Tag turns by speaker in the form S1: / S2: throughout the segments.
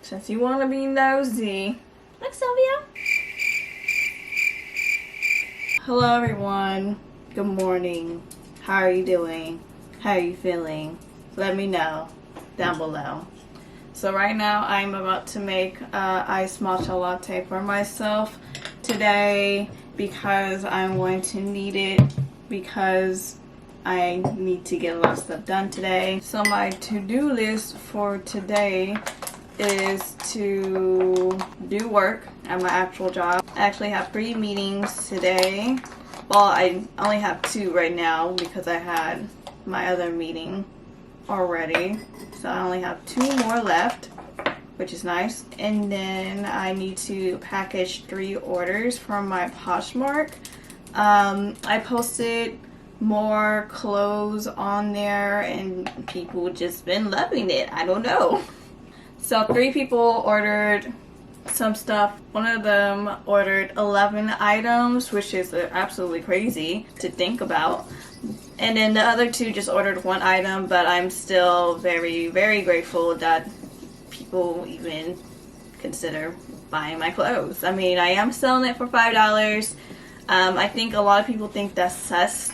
S1: Since you want to be nosy. Look, Sylvia. Hello, everyone. Good morning. How are you doing? How are you feeling? Let me know down below. So right now, I'm about to make iced matcha latte for myself today because I'm going to need it because I need to get a lot of stuff done today. So my to-do list for today is to do work at my actual job. I actually have 3 meetings today. Well, I only have 2 right now because I had my other meeting already. So I only have 2 more left, which is nice. And then I need to package 3 orders from my Poshmark. I posted more clothes on there and people just been loving it. I don't know. So 3 people ordered some stuff. One of them ordered 11 items, which is absolutely crazy to think about. And then the other 2 just ordered 1 item, but I'm still very, very grateful that people even consider buying my clothes. I mean, I am selling it for $5. I think a lot of people think that's sus,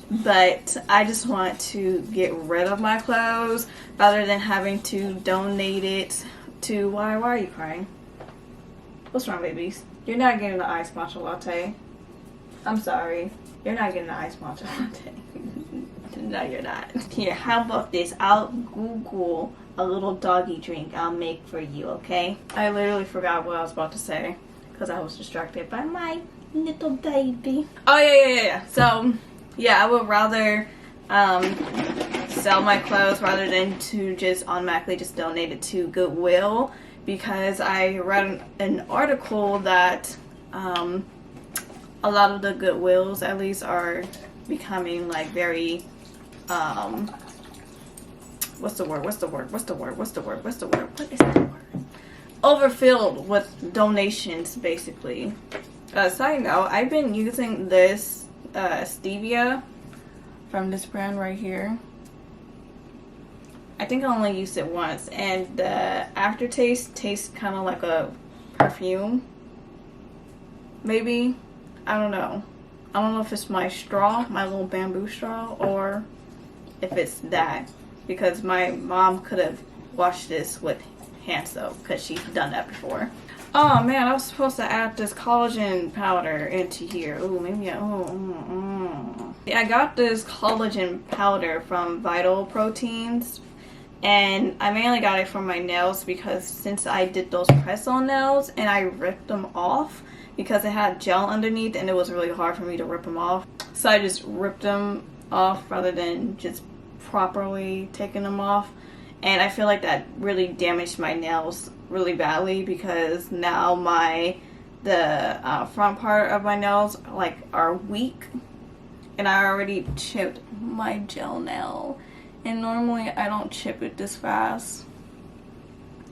S1: but I just want to get rid of my clothes rather than having to donate it to... Why are you crying? What's wrong, babies? You're not getting the iced matcha latte. I'm sorry. You're not getting the iced matcha latte. No, you're not. Here, how about this? I'll Google a little doggy drink I'll make for you, okay? I literally forgot what I was about to say because I was distracted by my little baby. Oh, yeah. So, yeah, I would rather sell my clothes rather than to just automatically just donate it to Goodwill, because I read an article that a lot of the Goodwills at least are becoming like very what is the word? Overfilled with donations, basically. Side note, I've been using this stevia from this brand right here. I think I only used it once, and the aftertaste tastes kind of like a perfume. Maybe. I don't know. I don't know if it's my straw, my little bamboo straw, or if it's that. Because my mom could have washed this with hand soap because she's done that before. Oh man, I was supposed to add this collagen powder into here. Ooh, maybe Yeah, I got this collagen powder from Vital Proteins. And I mainly got it for my nails because since I did those press-on nails and I ripped them off because it had gel underneath and it was really hard for me to rip them off. So I just ripped them off rather than just properly taking them off. And I feel like that really damaged my nails really badly because now the front part of my nails like are weak. And I already chipped my gel nail. And normally I don't chip it this fast.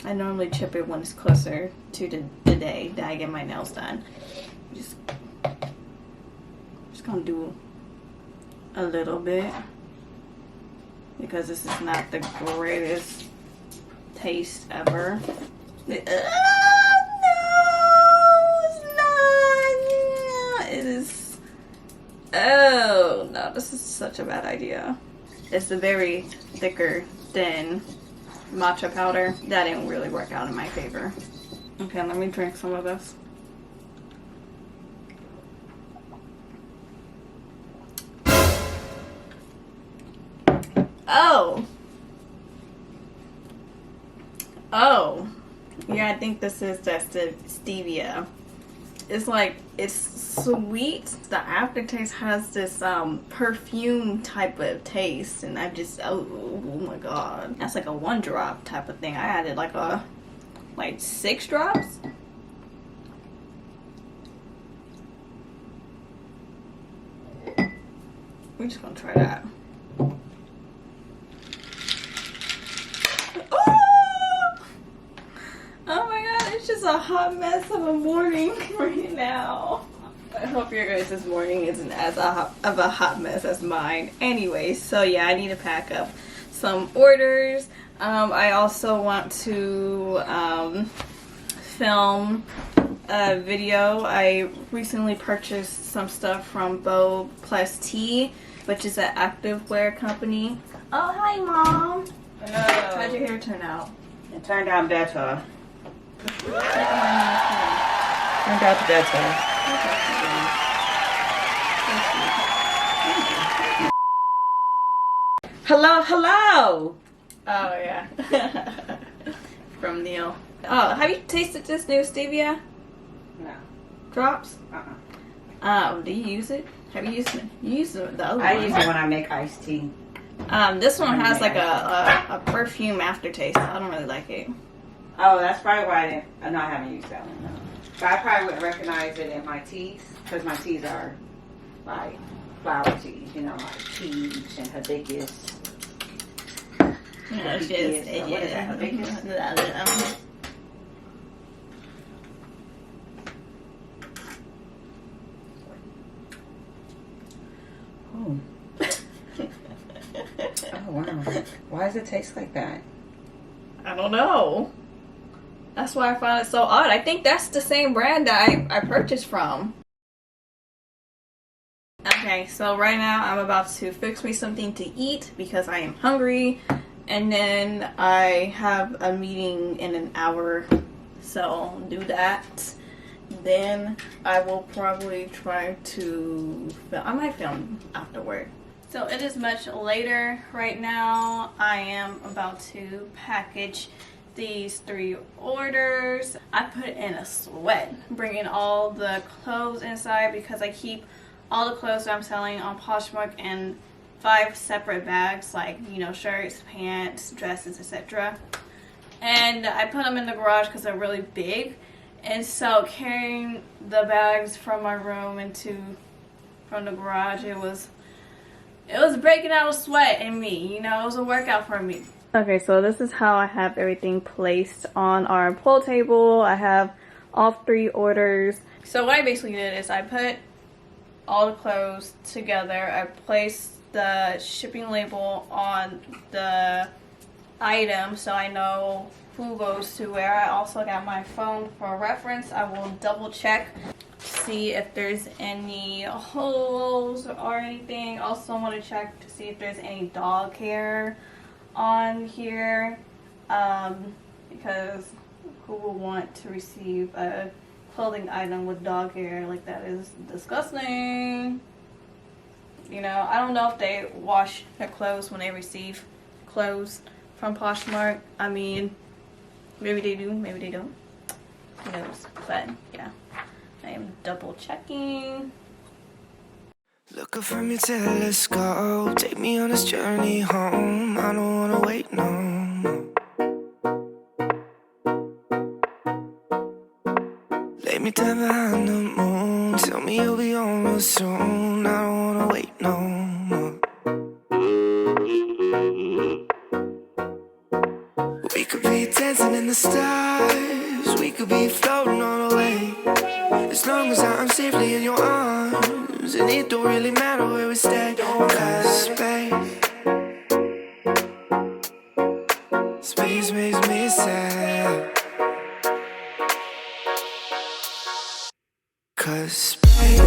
S1: I normally chip it when it's closer to the day that I get my nails done. Just gonna do a little bit because this is not the greatest taste ever. No, it's not. It is. Oh no, this is such a bad idea. It's a very thicker, thin matcha powder. That didn't really work out in my favor. Okay, let me drink some of this. Oh. Yeah, I think this is just the stevia. It's like, it's sweet. The aftertaste has this perfume type of taste, and I just, oh my god. That's like a 1 drop type of thing. I added like 6 drops. We're just gonna try that. Oh my god, it's just a hot mess of a morning right now. I hope your guys' morning isn't as of a hot mess as mine. Anyway, so yeah, I need to pack up some orders. I also want to film a video. I recently purchased some stuff from Bow Plus T, which is an activewear company. Oh, hi, Mom.
S2: Hello.
S1: How'd your hair turn out?
S2: It turned out better.
S1: Check my hair.
S2: Turned out better. Hello, hello.
S1: Oh, yeah. From Neil. Oh, have you tasted this new stevia
S2: No.
S1: drops? Do you use it? Have you used it? You use the other one.
S2: I use it when I make iced tea.
S1: This one has like a perfume aftertaste. I don't really like it.
S2: Oh, that's probably why I didn't. No, I haven't used that one. No. But I probably wouldn't recognize it in my teas because my teas are like flower teas, you know, like peach and hibiscus.
S1: Yeah, it's just,
S2: What is that, hibiscus? Oh. Oh, wow. Why does it taste like that?
S1: I don't know. That's why I found it so odd. I think that's the same brand that I purchased from. Okay, so right now I'm about to fix me something to eat because I am hungry. And then I have a meeting in an hour. So I'll do that. Then I will probably try to film. I might film after work. So it is much later right now. I am about to package these 3 orders. I put in a sweat bringing all the clothes inside because I keep all the clothes that I'm selling on Poshmark in 5 separate bags, like, you know, shirts, pants, dresses, etc. And I put them in the garage because they're really big. And so carrying the bags from my room from the garage, it was breaking out a sweat in me, you know, it was a workout for me. Okay, so this is how I have everything placed on our pull table. I have all 3 orders. So what I basically did is I put all the clothes together. I placed the shipping label on the item so I know who goes to where. I also got my phone for reference. I will double check to see if there's any holes or anything. Also want to check to see if there's any dog hair on here, because who will want to receive a clothing item with dog hair? Like, that is disgusting. You know, I don't know if they wash their clothes when they receive clothes from Poshmark. I mean, maybe they do, maybe they don't. Who knows? But yeah, I am double checking.
S3: Look up from your telescope, take me on this journey home. I don't wanna wait no more. Lay me down behind the moon, tell me you'll be on real soon. I don't wanna wait no more. We could be dancing in the stars, we could be floating on the way. As long as I'm safely in your arms, and it don't really matter where we stay. Cause space makes me sad. Cause space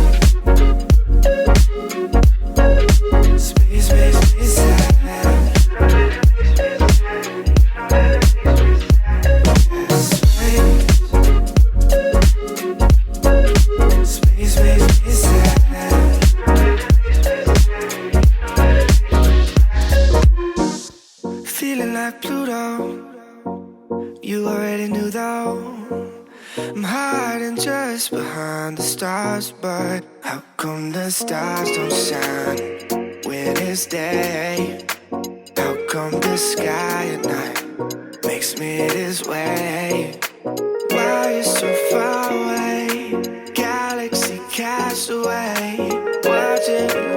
S3: makes me sad. Space makes me sad. Feeling like Pluto, you already knew though. I'm hiding just behind the stars, but how come the stars don't shine when it's day? How come the sky at night makes me this way? Why you so far away? Galaxy cast away, watching